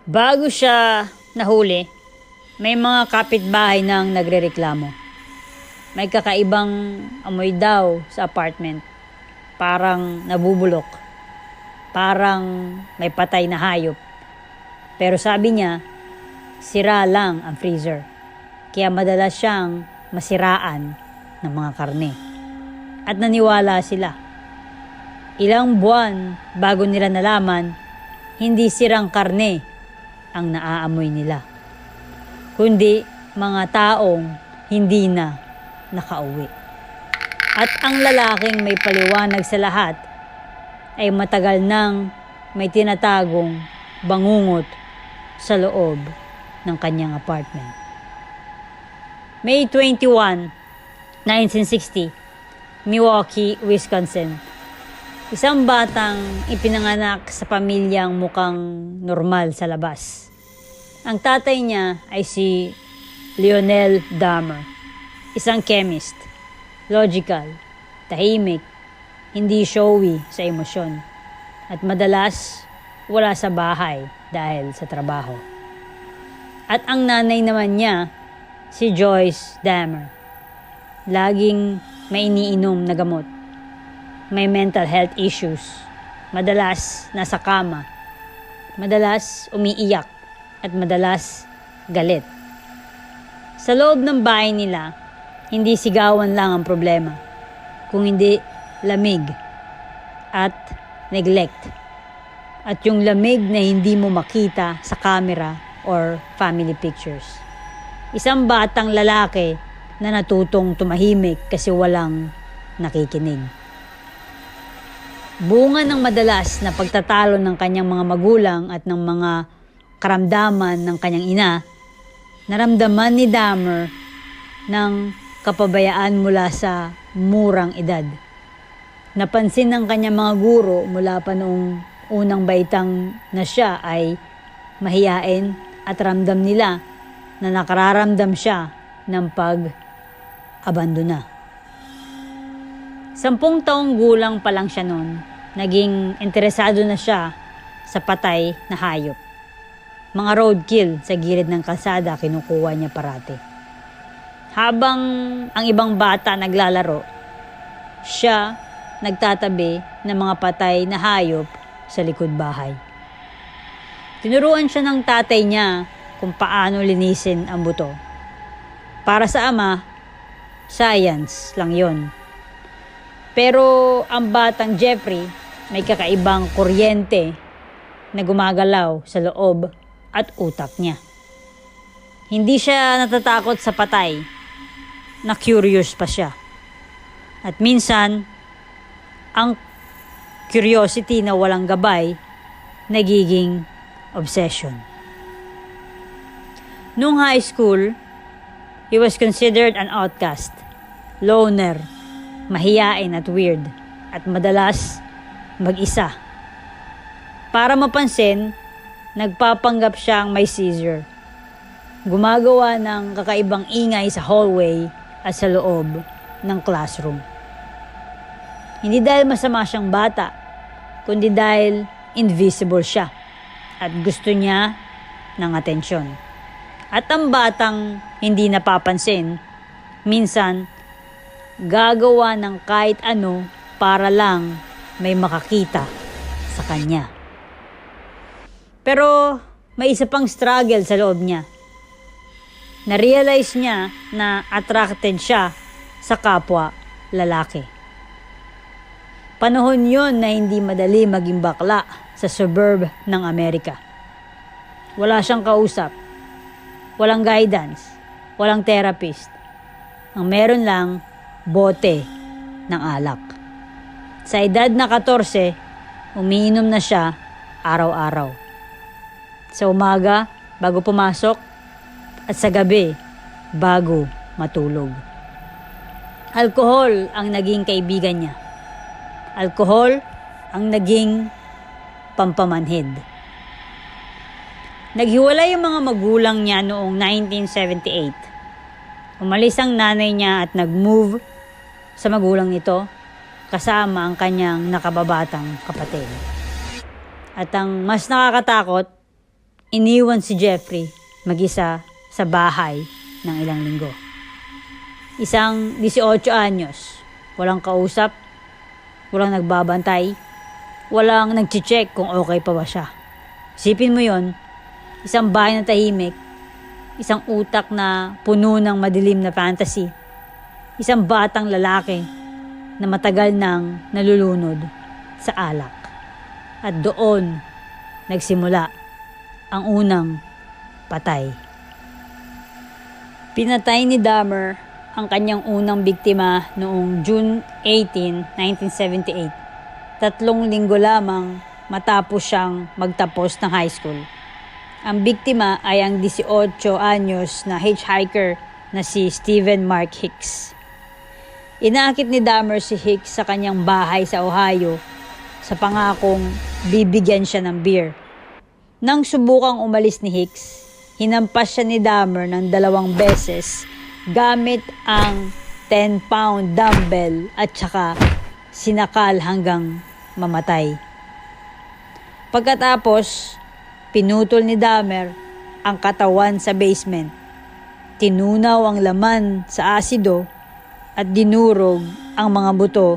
Bago siya nahuli, may mga kapitbahay nang nagrereklamo. May kakaibang amoy daw sa apartment. Parang nabubulok. Parang may patay na hayop. Pero sabi niya, sira lang ang freezer. Kaya madalas siyang masiraan ng mga karne. At naniwala sila. Ilang buwan bago nila nalaman, hindi sirang karne ang naaamoy nila, kundi mga taong hindi na nakauwi. At ang lalaking may paliwanag sa lahat ay matagal nang may tinatagong bangungot sa loob ng kanyang apartment. May 21, 1960, Milwaukee, Wisconsin. Isang batang ipinanganak sa pamilyang mukhang normal sa labas. Ang tatay niya ay si Lionel Dahmer, isang chemist, logical, tahimik, hindi showy sa emosyon, at madalas wala sa bahay dahil sa trabaho. At ang nanay naman niya, si Joyce Dahmer, laging may iniinom na gamot. May mental health issues, madalas nasa kama, madalas umiiyak, at madalas galit. Sa loob ng bahay nila, hindi sigawan lang ang problema, kung hindi lamig at neglect. At yung lamig na hindi mo makita sa camera or family pictures. Isang batang lalaki na natutong tumahimik kasi walang nakikinig. Bunga ng madalas na pagtatalo ng kanyang mga magulang at ng mga karamdaman ng kanyang ina, naramdaman ni Dahmer ng kapabayaan mula sa murang edad. Napansin ng kanyang mga guro mula pa noong unang baitang na siya ay mahiyain at ramdam nila na nakararamdam siya ng pag-abandona. 10 taong gulang pa lang siya noon, naging interesado na siya sa patay na hayop. Mga roadkill sa gilid ng kalsada kinukuha niya parati. Habang ang ibang bata naglalaro, siya nagtatabi ng mga patay na hayop sa likod bahay. Tinuruan siya ng tatay niya kung paano linisin ang buto. Para sa ama, science lang yon. Pero ang batang Jeffrey may kakaibang kuryente na gumagalaw sa loob at utak niya. Hindi siya natatakot sa patay, na curious pa siya. At minsan, ang curiosity na walang gabay, nagiging obsession. Noong high school, he was considered an outcast, loner, mahiyain at weird, at madalas mag-isa. Para mapansin, nagpapanggap siyang may seizure. Gumagawa ng kakaibang ingay sa hallway at sa loob ng classroom. Hindi dahil masama siyang bata, kundi dahil invisible siya at gusto niya ng atensyon. At ang batang hindi napapansin, minsan gagawa ng kahit ano para lang may makakita sa kanya. Pero may isa pang struggle sa loob niya. Na-realize niya na attracted siya sa kapwa lalaki. Panahon yon na hindi madali maging bakla sa suburb ng Amerika. Wala siyang kausap, walang guidance, walang therapist. Ang meron lang, bote ng alak. Sa edad na 14, umiinom na siya araw-araw. Sa umaga, bago pumasok, at sa gabi, bago matulog. Alkohol ang naging kaibigan niya. Alkohol ang naging pampamanhid. Naghiwalay yung mga magulang niya noong 1978. Umalis ang nanay niya at nag-move sa magulang nito kasama ang kanyang nakababatang kapatid. At ang mas nakakatakot, iniwan si Jeffrey mag-isa sa bahay ng ilang linggo. Isang 18 anyos, walang kausap, walang nagbabantay, walang nag-check kung okay pa ba siya. Isipin mo yon, isang bahay na tahimik, isang utak na puno ng madilim na fantasy, isang batang lalaki na matagal nang nalulunod sa alak. At doon nagsimula ang unang patay. Pinatay ni Dahmer ang kanyang unang biktima noong June 18, 1978. 3 linggo lamang matapos siyang magtapos ng high school. Ang biktima ay ang 18 anyos na hitchhiker na si Stephen Mark Hicks. Inaakit ni Dahmer si Hicks sa kanyang bahay sa Ohio sa pangakong bibigyan siya ng beer. Nang subukang umalis ni Hicks, hinampas siya ni Dahmer ng 2 beses gamit ang 10-pound dumbbell at saka sinakal hanggang mamatay. Pagkatapos, pinutol ni Dahmer ang katawan sa basement. Tinunaw ang laman sa asido at dinurog ang mga buto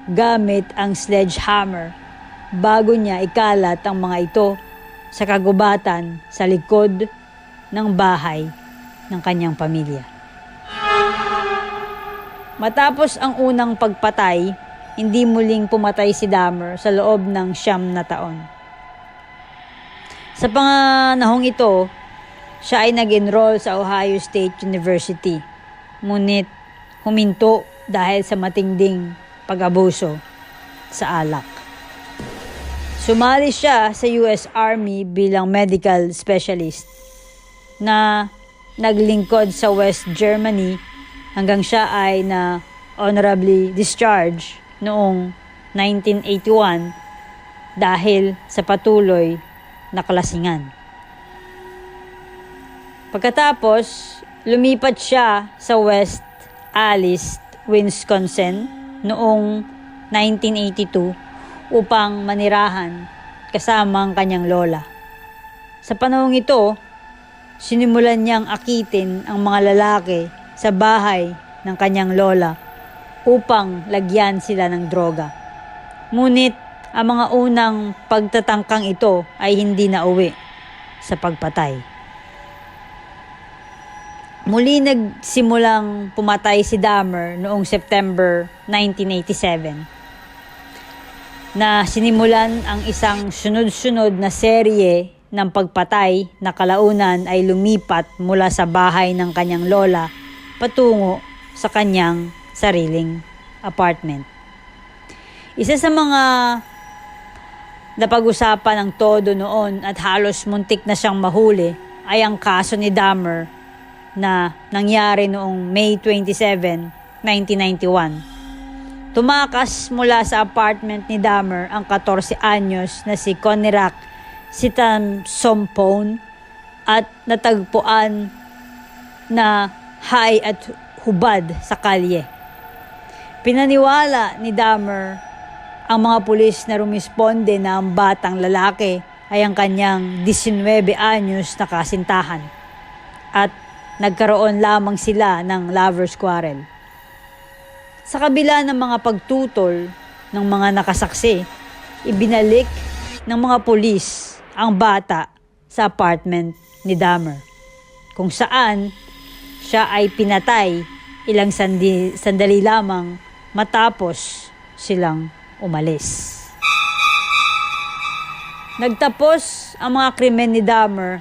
gamit ang sledgehammer bago niya ikalat ang mga ito sa kagubatan sa likod ng bahay ng kanyang pamilya. Matapos ang unang pagpatay, hindi muling pumatay si Dahmer sa loob ng 9 na taon. Sa panganahong ito, siya ay nag-enroll sa Ohio State University. Ngunit huminto dahil sa matinding pag-abuso sa alak. Sumali siya sa US Army bilang medical specialist na naglingkod sa West Germany hanggang siya ay na honorably discharged noong 1981 dahil sa patuloy na kalasingan. Pagkatapos, lumipat siya sa West Allis, Wisconsin noong 1982 upang manirahan kasama ang kanyang lola. Sa panahong ito, sinimulan niyang akitin ang mga lalaki sa bahay ng kanyang lola upang lagyan sila ng droga. Ngunit ang mga unang pagtatangkang ito ay hindi nauwi sa pagpatay. Muli nagsimulang pumatay si Dahmer noong September 1987 na sinimulan ang isang sunod-sunod na serye ng pagpatay na kalaunan ay lumipat mula sa bahay ng kanyang lola patungo sa kanyang sariling apartment. Isa sa mga napag-usapan ng todo noon at halos muntik na siyang mahuli ay ang kaso ni Dahmer na nangyari noong May 27, 1991. Tumakas mula sa apartment ni Dahmer ang 14 anyos na si Conirac Sitamsompone at natagpuan na high at hubad sa kalye. Pinaniwala ni Dahmer ang mga pulis na rumisponde na ang batang lalaki ay ang kanyang 19 anyos na kasintahan at nagkaroon lamang sila ng lover's quarrel. Sa kabila ng mga pagtutol ng mga nakasaksi, ibinalik ng mga pulis ang bata sa apartment ni Dahmer, kung saan siya ay pinatay ilang sandali lamang matapos silang umalis. Nagtapos ang mga krimen ni Dahmer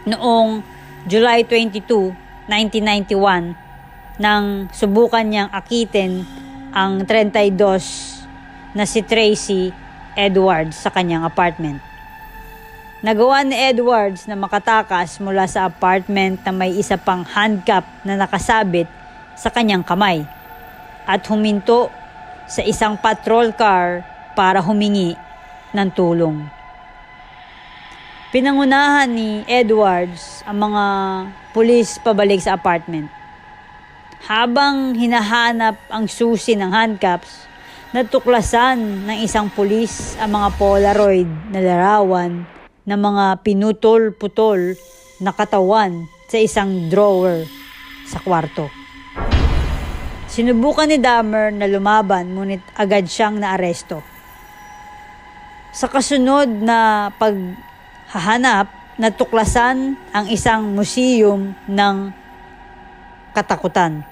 noong July 22, 1991 nang subukan niyang akitin ang 32 na si Tracy Edwards sa kanyang apartment. Nagawa ni Edwards na makatakas mula sa apartment na may isa pang handcuff na nakasabit sa kanyang kamay at huminto sa isang patrol car para humingi ng tulong. Pinangunahan ni Edwards ang mga pulis pabalik sa apartment. Habang hinahanap ang susi ng handcuffs, natuklasan ng isang pulis ang mga Polaroid na larawan ng mga pinutol-putol na katawan sa isang drawer sa kwarto. Sinubukan ni Dahmer na lumaban ngunit agad siyang naaresto. Sa kasunod na paghahanap, natuklasan ang isang museum ng katakutan.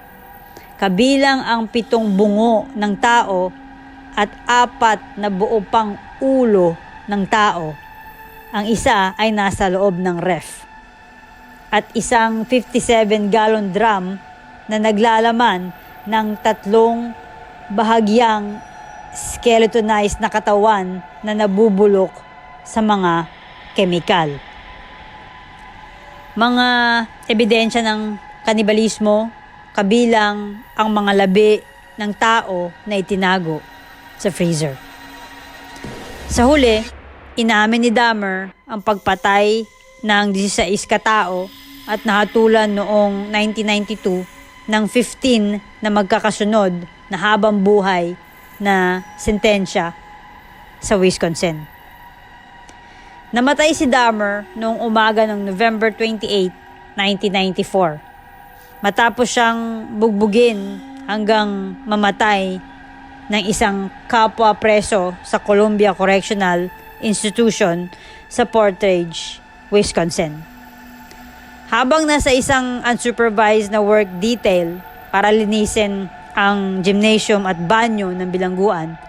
Kabilang ang 7 bungo ng tao at 4 na buo pang ulo ng tao. Ang isa ay nasa loob ng ref. At isang 57-gallon drum na naglalaman ng 3 bahagyang skeletonized na katawan na nabubulok sa mga kemikal. Mga ebidensya ng kanibalismo, kabilang ang mga labi ng tao na itinago sa freezer. Sa huli, inamin ni Dahmer ang pagpatay ng 16 katao at nahatulan noong 1992 ng 15 na magkakasunod na habang buhay na sentensya sa Wisconsin. Namatay si Dahmer noong umaga ng November 28, 1994. Matapos siyang bugbugin hanggang mamatay ng isang kapwa preso sa Columbia Correctional Institution sa Portage, Wisconsin. Habang nasa isang unsupervised na work detail para linisin ang gymnasium at banyo ng bilangguan,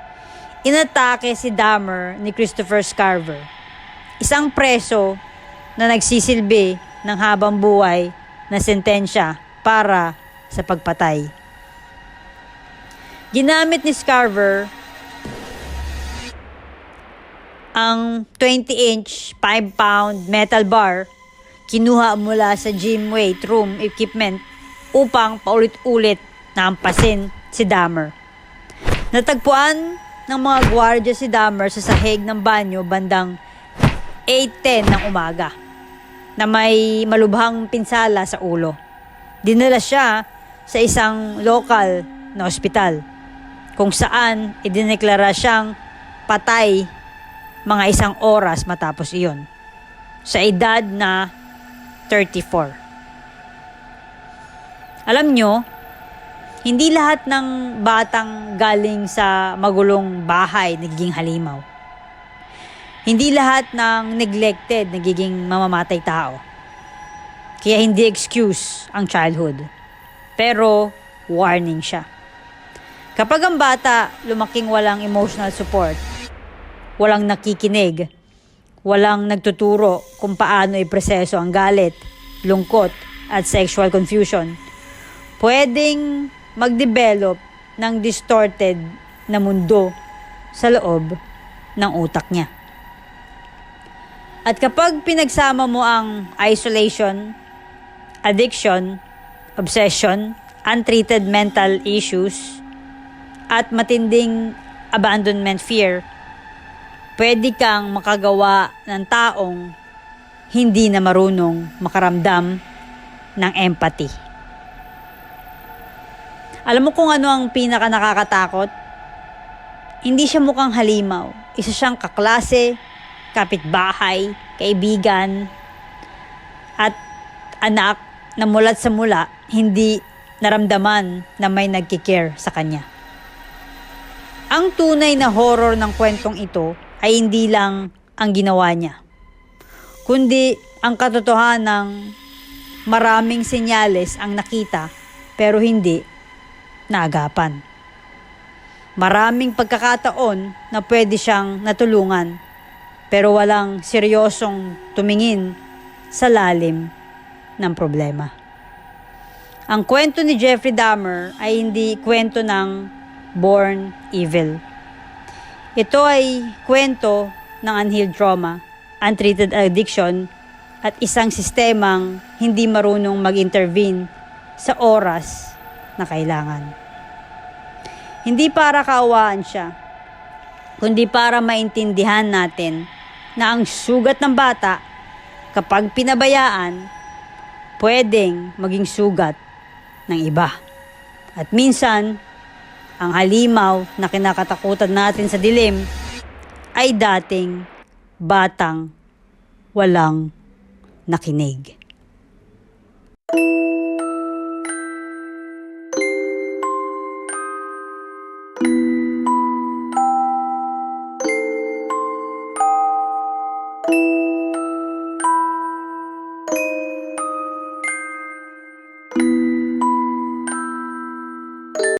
inatake si Dahmer ni Christopher Scarver, isang preso na nagsisilbi ng habang buhay na sentensya para sa pagpatay. Ginamit ni Scarver ang 20-inch 5-pound metal bar kinuha mula sa gym weight room equipment upang paulit-ulit na hampasin si Dahmer. Natagpuan ng mga gwardiya si Dahmer sa sahig ng banyo bandang 8:10 ng umaga na may malubhang pinsala sa ulo. Dinala siya sa isang lokal na ospital kung saan idineklara siyang patay mga 1 oras matapos iyon sa edad na 34. Alam nyo, hindi lahat ng batang galing sa magulong bahay nagiging halimaw. Hindi lahat ng neglected nagiging mamamatay tao. Kaya hindi excuse ang childhood. Pero warning siya. Kapag ang bata lumaking walang emotional support, walang nakikinig, walang nagtuturo kung paano iproseso ang galit, lungkot at sexual confusion, pwedeng mag-develop ng distorted na mundo sa loob ng utak niya. At kapag pinagsama mo ang isolation, addiction, obsession, untreated mental issues, at matinding abandonment fear, pwede kang makagawa ng taong hindi na marunong makaramdam ng empathy. Alam mo kung ano ang pinaka nakakatakot? Hindi siya mukhang halimaw. Isa siyang kaklase, kapitbahay, kaibigan, at anak na mulat sa mula hindi naramdaman na may nagkikare sa kanya. Ang tunay na horror ng kwentong ito ay hindi lang ang ginawa niya, kundi ang katotohanang maraming senyales ang nakita pero hindi naagapan. Maraming pagkakataon na pwede siyang natulungan pero walang seryosong tumingin sa lalim ng problema. Ang kwento ni Jeffrey Dahmer ay hindi kwento ng born evil. Ito ay kwento ng unhealed trauma, untreated addiction, at isang sistemang hindi marunong mag-intervene sa oras na kailangan. Hindi para kaawaan siya, kundi para maintindihan natin na ang sugat ng bata, kapag pinabayaan, pwedeng maging sugat ng iba. At minsan, ang halimaw na kinakatakutan natin sa dilim ay dating batang walang nakinig.